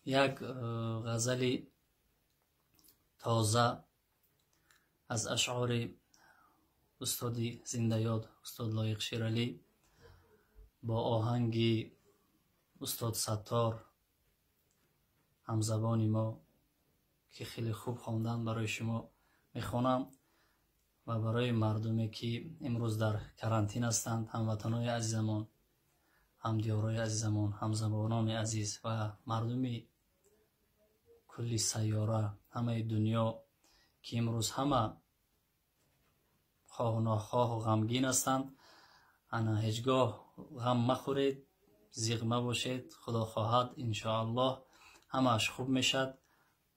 یک غزل تازه از اشعار استاد زنده یاد استاد لایق شیرالی با آهنگ استاد ستار همزبان ما که خیلی خوب خواندن برای شما میخوانم و برای مردمی که امروز در کرانتین هستند، هموطنان عزیزمان، همدیارای عزیزمان، همزبانان عزیز و مردمی کلی سیاره، همه دنیا که امروز همه خواه و ناخواه و غمگین هستند. انا هیچگاه غم مخورید، زیغ مباشید. خدا خواهد انشاءالله همهش خوب میشد.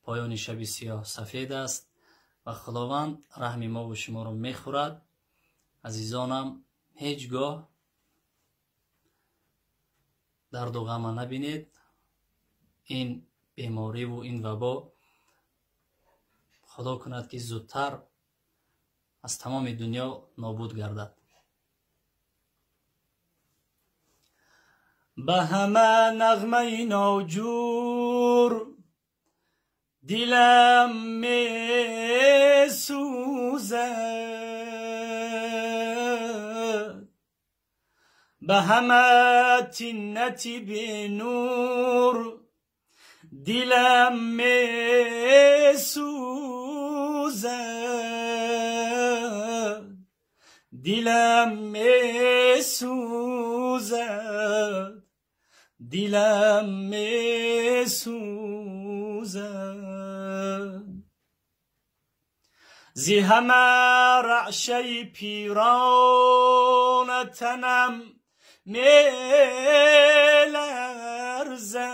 پایان شب سیاه سفید است و خداوند رحم ما و شما رو میخورد. عزیزانم، هیچگاه درد و غم نبینید. این بیماری و این وبا خدا کند که زودتر از تمام دنیا نابود گردد. به همه نغمه ناجور دلم می سوزد، به همه تینتی بی نور دلم می سوزد، دلم می سوزد، دلم می سوزد. زی همه رعشه پیران تنم می لرزد،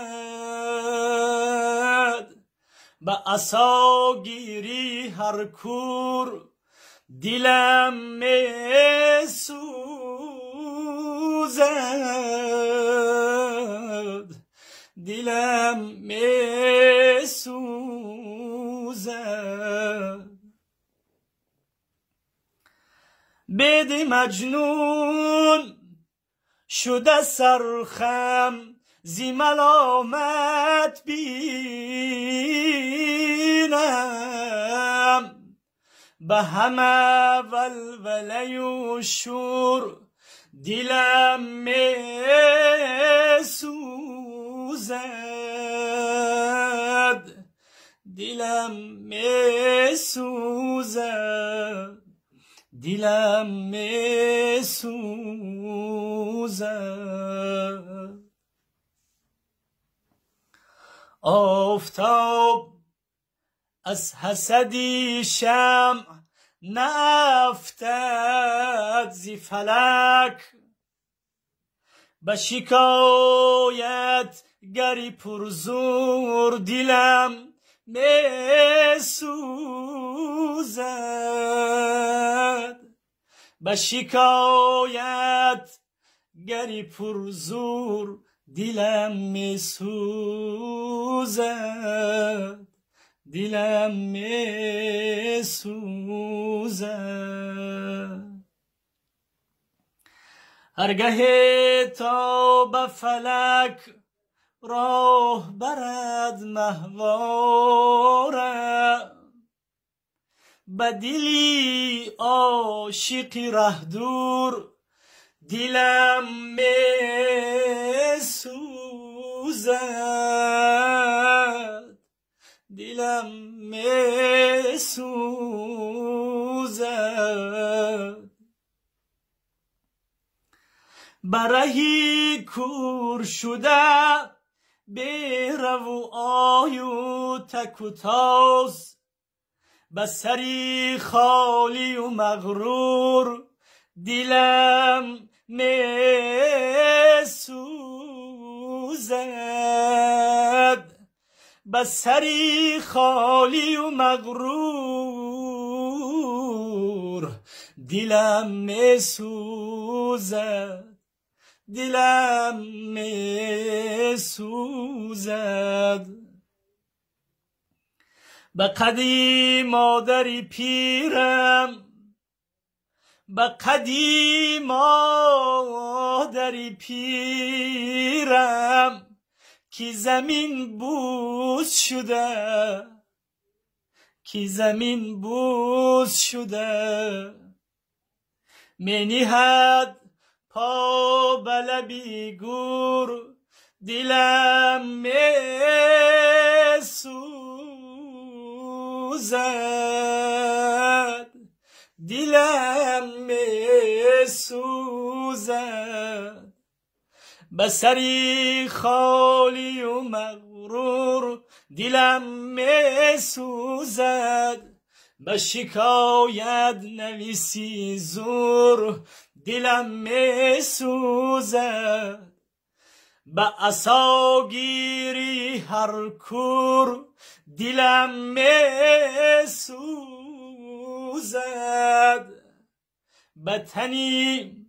به عصا گیری هر کور دلم می سوزد، دلم می سوزد. بید مجنون شده سرخم زی ملامت بینم، به همه ولوله و شور دلم می سوزد، دلم می سوزد، دلم می سوزد. آفتاب از حسدی شمع نافتد زی فلک، به شکایت گری پرزور دلم می سوزد، به شکایت گری پرزور دلم می سوزد، دلم می سوزد. هرگه تا به فلک راه برد مهواره، به دلی عاشقی ره دور دلم می سوزد، دلم می سوزد. برهی کور شده بیرو و آی و تک و تاز، به سری خالی و مغرور دلم می سوزد، به سری خالی و مغرور دلم می سوزد، دلم می سوزد. به قدیم مادری پیرم، به قدیم مادری پیرم کی زمین بوس شده، کی زمین بوس شده، منیهد پا بلبی گور، دلم میسوزد، دلم میسوزد، بسری خالی و مغرور، دلم میسوزد، به شکایت نویسی زور، دلم میسوزد، به عصاگیری هر کور، دلم میسوزد، به تنی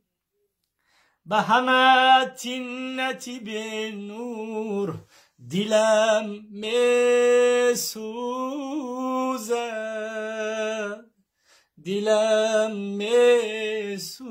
به همه تینتی به نور، دلم میسوزد، دلم میسوزد.